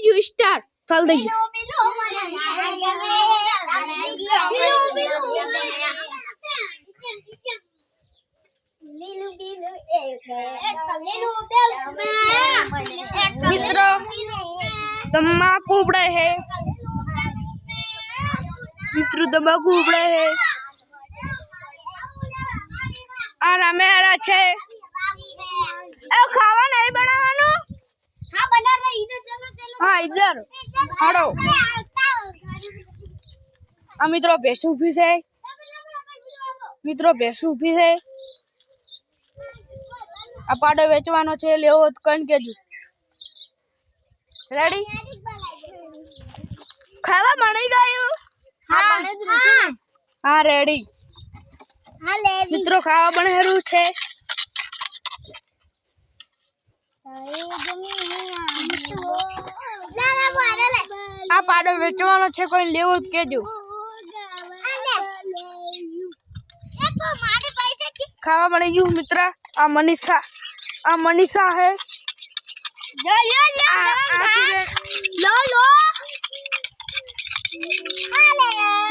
जो स्टार्ट चल दे मित्रों तम्बाकू उपड़े है मित्रों तम्बाकू उपड़े है और हमें छे खावा नहीं बनावानो हाँ बना रहे इधर चलो चलो हाँ इधर हाड़ो मित्रों भैंस ऊभी है मित्रों भैंस ऊभी है आ पाडो वेचवानो छे लेवो तो कण केजो रेडी खावा बनी गयो हाँ बने ज छे ने हाँ रेडी हाँ ले मित्रों खावा बनेरू छे आ पाडो वेचवानो छे कोई लेवो तो केजो खावा बनी गयो मित्र आ मनीषा है लो लो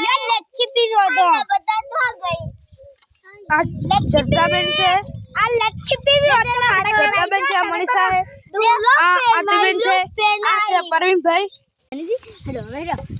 ये लच्छी पी लो तो बता तो आ गई चरता बेन से आ लच्छी पी लो तो चरता बेन से मनीषा है आ आरती बेन से आ परवीन भाई हेलो